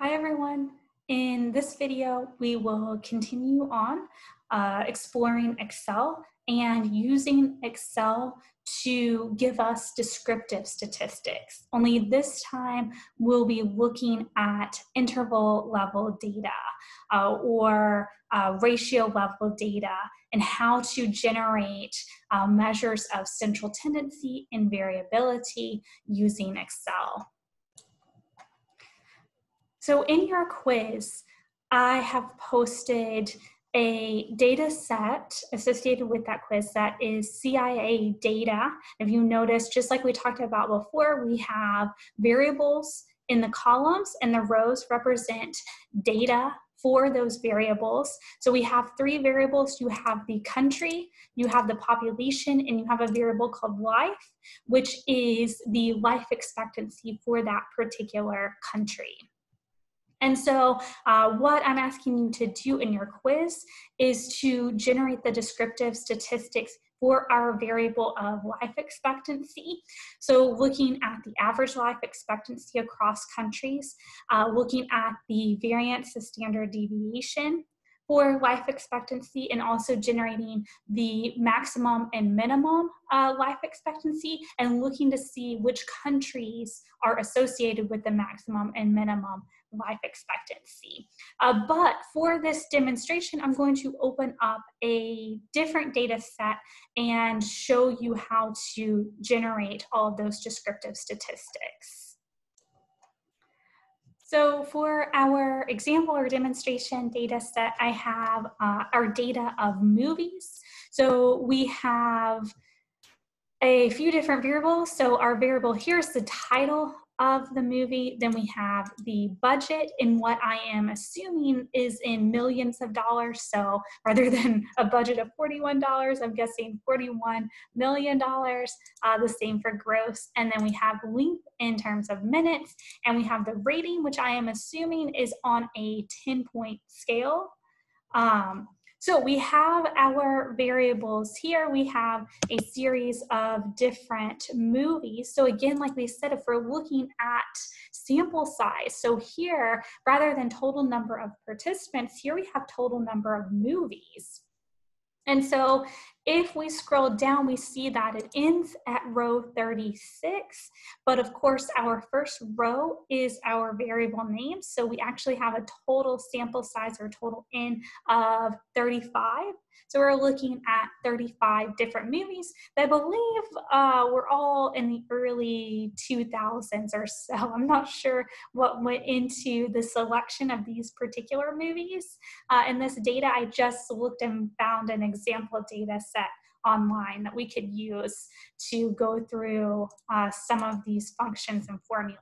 Hi everyone. In this video, we will continue on exploring Excel and using Excel to give us descriptive statistics. Only this time, we'll be looking at interval level data or ratio level data and how to generate measures of central tendency and variability using Excel. So in your quiz, I have posted a data set associated with that quiz that is CIA data. If you notice, just like we talked about before, we have variables in the columns and the rows represent data for those variables. So we have three variables. You have the country, you have the population, and you have a variable called life, which is the life expectancy for that particular country. And so what I'm asking you to do in your quiz is to generate the descriptive statistics for our variable of life expectancy. So looking at the average life expectancy across countries, looking at the variance, the standard deviation for life expectancy, and also generating the maximum and minimum life expectancy, and looking to see which countries are associated with the maximum and minimum life expectancy. But for this demonstration, I'm going to open up a different data set and show you how to generate all of those descriptive statistics. So for our example or demonstration data set, I have our data of movies. So we have a few different variables. So our variable here is the title of the movie. Then we have the budget, and what I am assuming is in millions of dollars. So rather than a budget of $41, I'm guessing $41 million, the same for gross. And then we have length in terms of minutes, and we have the rating, which I am assuming is on a 10-point scale. So we have our variables here. We have a series of different movies. So again, like we said, if we're looking at sample size, so here, rather than total number of participants, here we have total number of movies. And so if we scroll down, we see that it ends at row 36, but of course our first row is our variable name. So we actually have a total sample size or total N of 35. So we're looking at 35 different movies that I believe were all in the early 2000s or so. I'm not sure what went into the selection of these particular movies. In this data, I just looked and found an example data set online that we could use to go through some of these functions and formulas.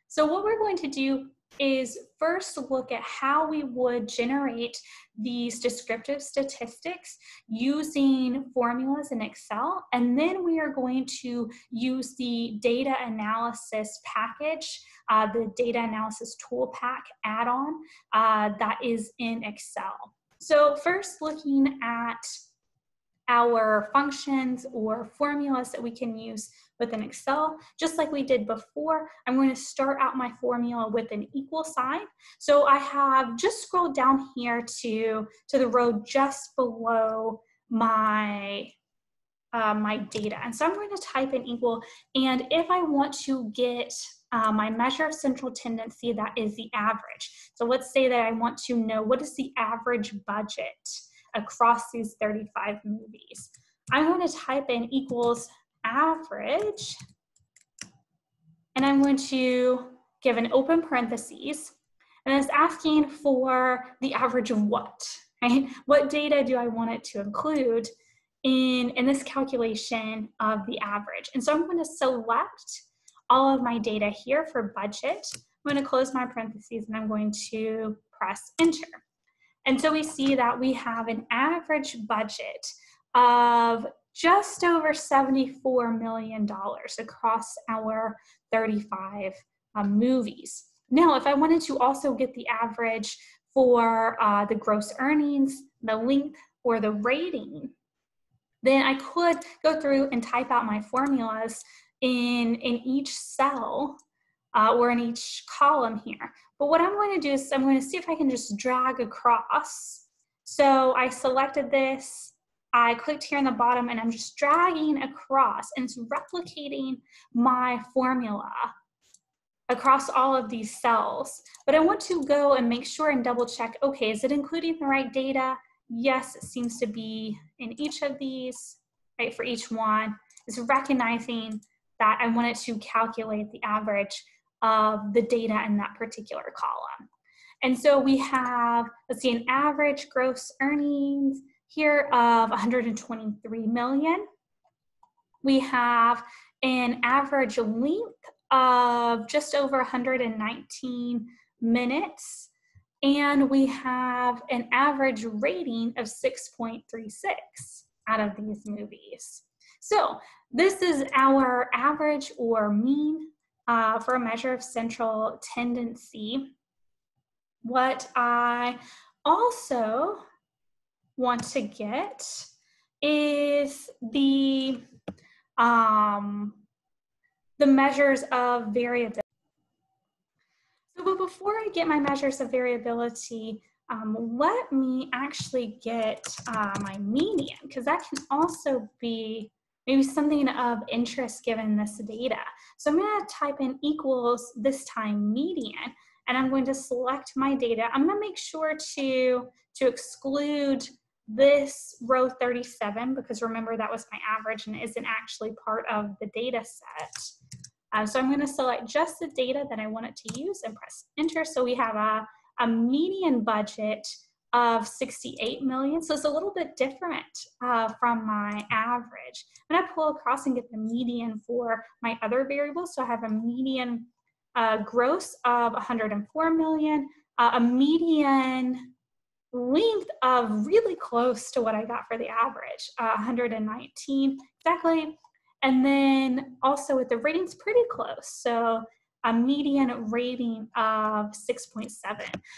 So what we're going to do is first look at how we would generate these descriptive statistics using formulas in Excel, and then we are going to use the data analysis package, the data analysis tool pack add-on that is in Excel. So first, looking at our functions or formulas that we can use within Excel, just like we did before, I'm going to start out my formula with an equal sign. So I have just scrolled down here to the row just below my my data. And so I'm going to type in equal, and if I want to get my measure of central tendency, that is the average. So let's say that I want to know what is the average budget across these 35 movies. I'm going to type in equals average, and I'm going to give an open parentheses, and it's asking for the average of what, right? What data do I want it to include in this calculation of the average? And so I'm going to select all of my data here for budget. I'm going to close my parentheses, and I'm going to press enter. And so we see that we have an average budget of just over $74 million across our 35 movies. Now, if I wanted to also get the average for the gross earnings, the length, or the rating, then I could go through and type out my formulas in each cell or in each column here. But what I'm going to do is I'm going to see if I can just drag across. So I selected this, I clicked here in the bottom, and I'm just dragging across, and it's replicating my formula across all of these cells. But I want to go and make sure and double check, okay, is it including the right data? Yes, it seems to be in each of these, right, for each one. It's recognizing that I want it to calculate the average of the data in that particular column. And so we have, let's see, an average gross earnings here of 123 million. We have an average length of just over 119 minutes. And we have an average rating of 6.36 out of these movies. So this is our average or mean for a measure of central tendency. What I also want to get is the measures of variability. So, but before I get my measures of variability, let me actually get my median, because that can also be maybe something of interest given this data. So I'm going to type in equals, this time median, and I'm going to select my data. I'm going to make sure to exclude this row 37, because remember that was my average and it isn't actually part of the data set. So I'm going to select just the data that I want it to use and press enter. So we have a median budget of 68 million. So it's a little bit different from my average. I'm going to pull across and get the median for my other variables. So I have a median gross of 104 million, a median length of really close to what I got for the average, 119 exactly. And then also with the ratings pretty close. So a median rating of 6.7.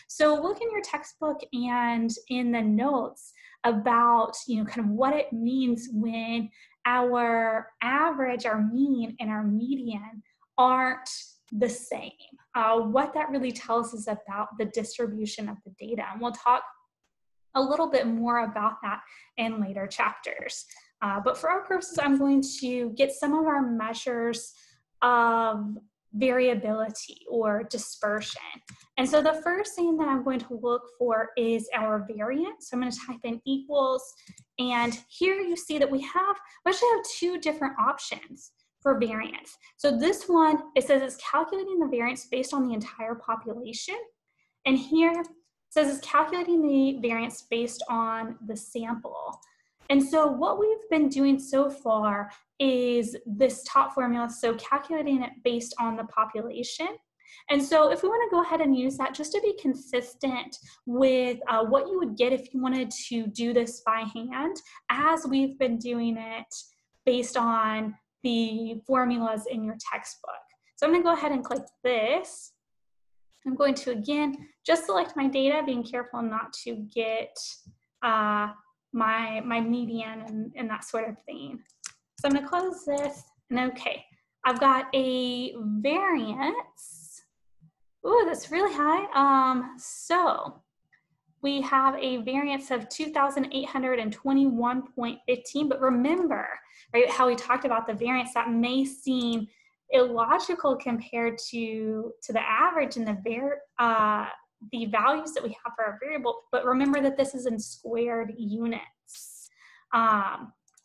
So look in your textbook and in the notes about, kind of what it means when our average, our mean, and our median aren't the same. What that really tells us about the distribution of the data. And we'll talk a little bit more about that in later chapters. But for our purposes, I'm going to get some of our measures of variability or dispersion. And so the first thing that I'm going to look for is our variance. So I'm going to type in equals, and here you see that we actually have two different options for variance. So this one, it says it's calculating the variance based on the entire population. And here it says it's calculating the variance based on the sample. And so what we've been doing so far is this top formula, so calculating it based on the population. And so if we want to go ahead and use that just to be consistent with what you would get if you wanted to do this by hand, as we've been doing it based on the formulas in your textbook. So I'm going to go ahead and click this. I'm going to, again, just select my data, being careful not to get my median and that sort of thing. So I'm going to close this, and okay, I've got a variance. Ooh, that's really high. So we have a variance of 2,821.15, but remember, right, how we talked about the variance, that may seem illogical compared to the average and the values that we have for our variable, but remember that this is in squared units.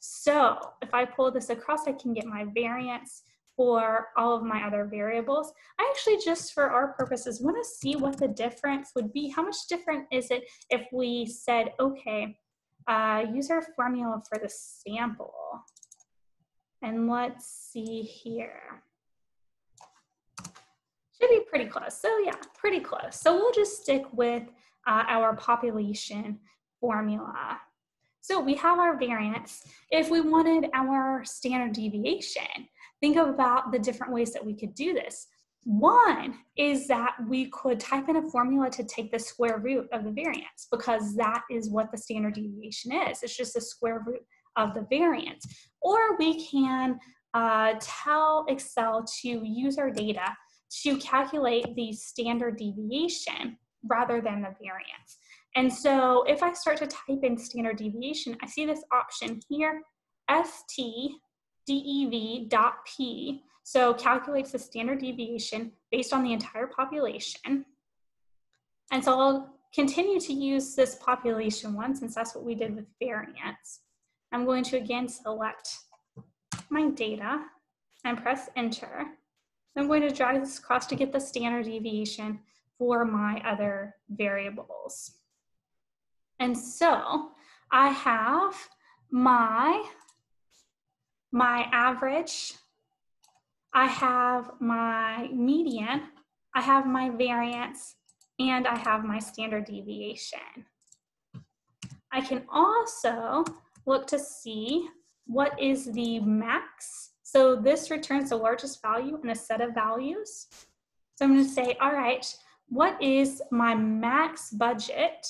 So if I pull this across, I can get my variance for all of my other variables. I actually, just for our purposes, want to see what the difference would be. How much different is it if we said, okay, use our formula for the sample. And let's see here. Should be pretty close. So yeah, pretty close. So we'll just stick with our population formula. So we have our variance. If we wanted our standard deviation, think about the different ways that we could do this. One is that we could type in a formula to take the square root of the variance, because that is what the standard deviation is. It's just the square root of the variance. Or we can tell Excel to use our data to calculate the standard deviation rather than the variance. And so if I start to type in standard deviation, I see this option here, stdev.p. So calculates the standard deviation based on the entire population. And so I'll continue to use this population one since that's what we did with variance. I'm going to again select my data and press enter. I'm going to drag this across to get the standard deviation for my other variables. And so I have my average, I have my median, I have my variance, and I have my standard deviation. I can also look to see what is the max. So this returns the largest value in a set of values. So I'm going to say, all right, what is my max budget?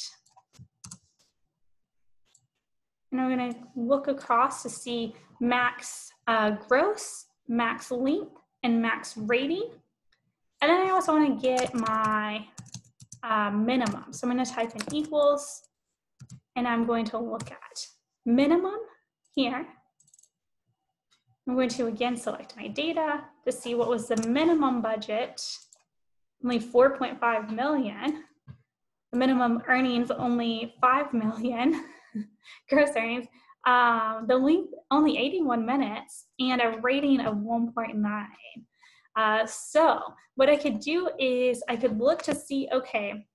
And I'm going to look across to see max gross, max length, and max rating. And then I also want to get my minimum. So I'm going to type in equals, and I'm going to look at minimum here. I'm going to again select my data to see what was the minimum budget, only 4.5 million. The minimum earnings, only 5 million gross earnings. The length, only 81 minutes, and a rating of 1.9. So what I could do is I could look to see, okay,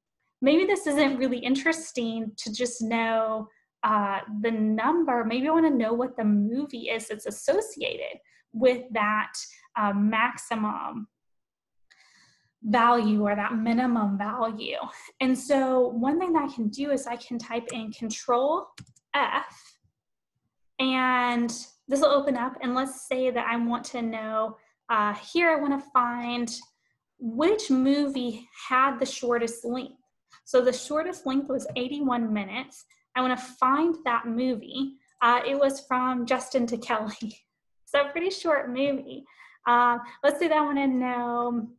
maybe this isn't really interesting to just know the number. Maybe I want to know what the movie is that's associated with that maximum value or that minimum value. And so one thing that I can do is I can type in Control F, and this will open up, and let's say that I want to know, here I want to find which movie had the shortest length. So the shortest length was 81 minutes. I want to find that movie. It was from Justin to Kelly. So a pretty short movie. Let's say that I want to know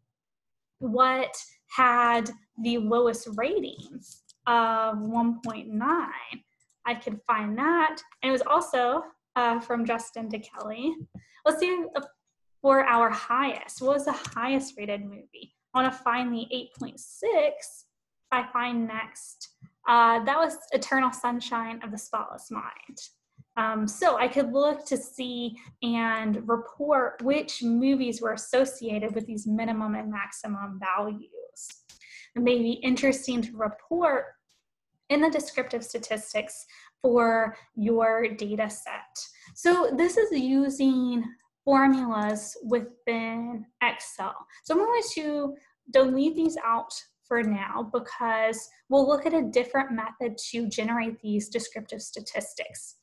what had the lowest ratings of 1.9. I could find that. And it was also from Justin to Kelly. Let's see for our highest. What was the highest rated movie? I want to find the 8.6. I find next, that was Eternal Sunshine of the Spotless Mind. So I could look to see and report which movies were associated with these minimum and maximum values. It may be interesting to report in the descriptive statistics for your data set. So this is using formulas within Excel. So I'm going to delete these out for now because we'll look at a different method to generate these descriptive statistics.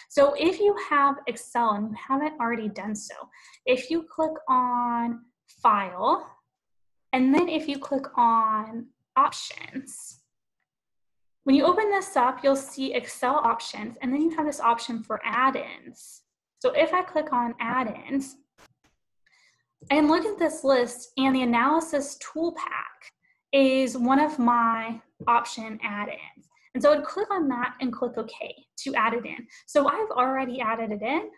So if you have Excel and you haven't already done so, if you click on File, and then if you click on Options, when you open this up, you'll see Excel options, and then you have this option for add-ins. So if I click on add-ins, and look at this list, and the analysis tool pack is one of my option add-ins. And so I'd click on that and click OK to add it in. So I've already added it in.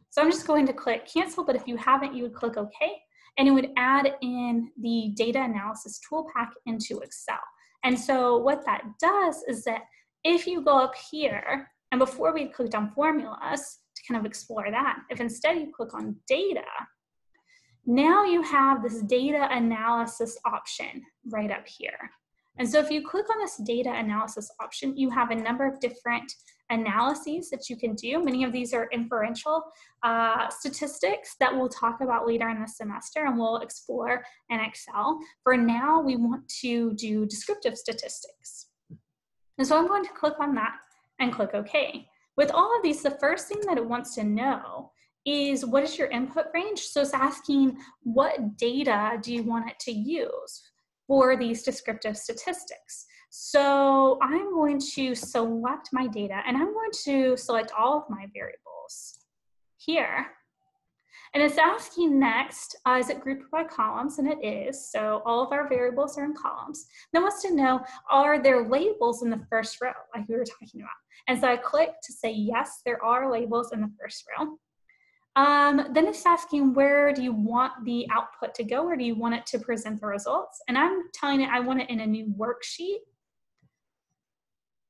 So I'm just going to click cancel, but if you haven't, you would click OK, and it would add in the data analysis tool pack into Excel. And so what that does is that if you go up here, and before we clicked on formulas to kind of explore that, if instead you click on data, now you have this data analysis option right up here. And so if you click on this data analysis option, you have a number of different analyses that you can do. Many of these are inferential statistics that we'll talk about later in the semester and we'll explore in Excel. For now, we want to do descriptive statistics. And so I'm going to click on that and click OK. With all of these, the first thing that it wants to know is what is your input range? So it's asking what data do you want it to use for these descriptive statistics. So I'm going to select my data and I'm going to select all of my variables here. And it's asking next, is it grouped by columns? And it is. So all of our variables are in columns. Then wants to know, are there labels in the first row, like we were talking about? And so I click to say, yes, there are labels in the first row. Then it's asking, where do you want the output to go? Or do you want it to present the results? And I'm telling it I want it in a new worksheet.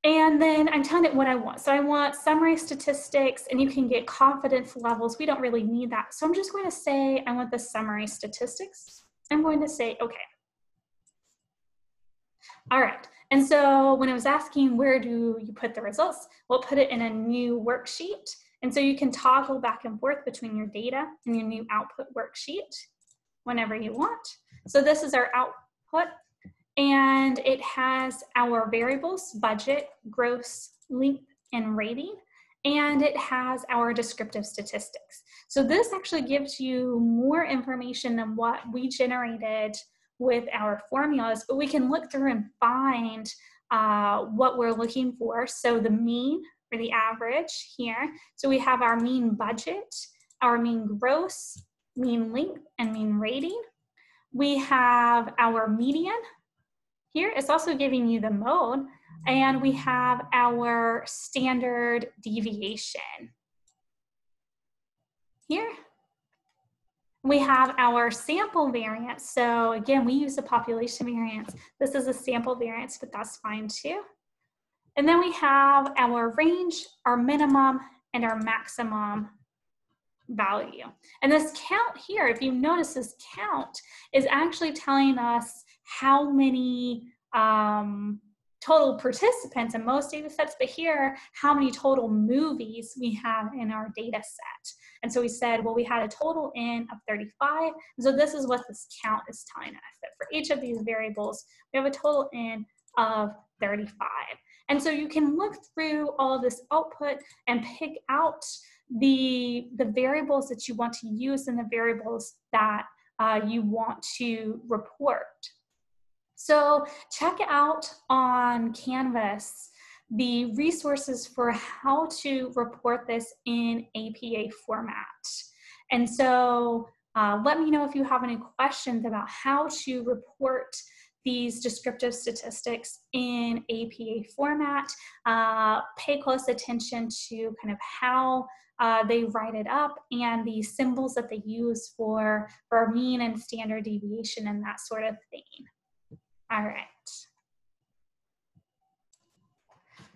And then I'm telling it what I want. So I want summary statistics, and you can get confidence levels. We don't really need that. So I'm just going to say I want the summary statistics. I'm going to say, okay. All right. And so when I was asking where do you put the results, we'll put it in a new worksheet. And so you can toggle back and forth between your data and your new output worksheet whenever you want. So this is our output. And it has our variables, budget, gross, length, and rating. And it has our descriptive statistics. So this actually gives you more information than what we generated with our formulas, but we can look through and find what we're looking for. So the mean or the average here. So we have our mean budget, our mean gross, mean length, and mean rating. We have our median. Here it's also giving you the mode, and we have our standard deviation. Here we have our sample variance. So again, we use a population variance. This is a sample variance, but that's fine too. And then we have our range, our minimum, and our maximum value. And this count here, if you notice, this count is actually telling us how many total participants in most data sets, but here, how many total movies we have in our data set. And so we said, well, we had a total in of 35. So this is what this count is telling us, that for each of these variables, we have a total in of 35. And so you can look through all of this output and pick out the variables that you want to use and the variables that you want to report. So check out on Canvas the resources for how to report this in APA format. And so let me know if you have any questions about how to report these descriptive statistics in APA format. Pay close attention to kind of how they write it up and the symbols that they use for mean and standard deviation and that sort of thing. All right.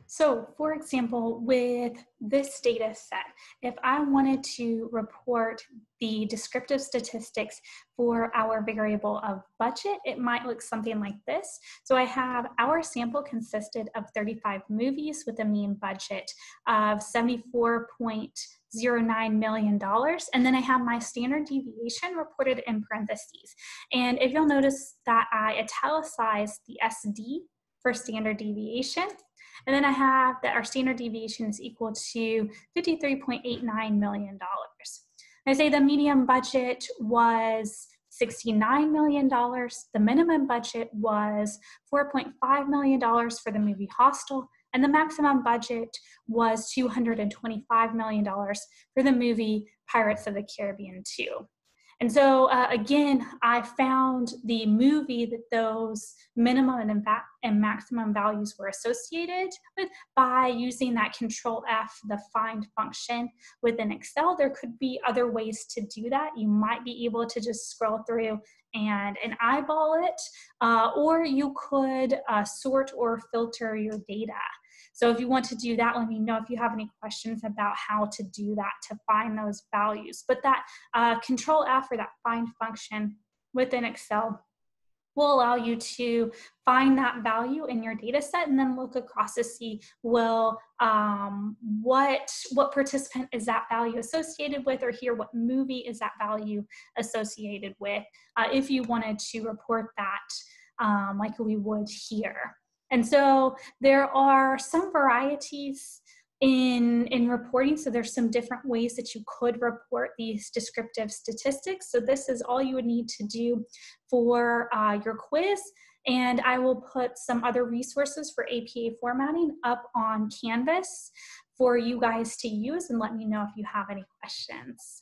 So for example, with this data set, if I wanted to report the descriptive statistics for our variable of budget, it might look something like this. So I have our sample consisted of 35 movies with a mean budget of $74.09 million. And then I have my standard deviation reported in parentheses. And if you'll notice that I italicized the SD for standard deviation, and then I have that our standard deviation is equal to $53.89 million. I say the median budget was $69 million. The minimum budget was $4.5 million for the movie Hostel, and the maximum budget was $225 million for the movie Pirates of the Caribbean 2. And so again, I found the movie that those minimum and maximum values were associated with by using that Control F, the find function within Excel. There could be other ways to do that. You might be able to just scroll through and eyeball it, or you could sort or filter your data. So if you want to do that, let me know if you have any questions about how to do that to find those values. But that Control F or that find function within Excel will allow you to find that value in your data set and then look across to see, well, what participant is that value associated with, or here, what movie is that value associated with, if you wanted to report that like we would here. And so there are some varieties in reporting. So there's some different ways that you could report these descriptive statistics. So this is all you would need to do for your quiz. And I will put some other resources for APA formatting up on Canvas for you guys to use, and let me know if you have any questions.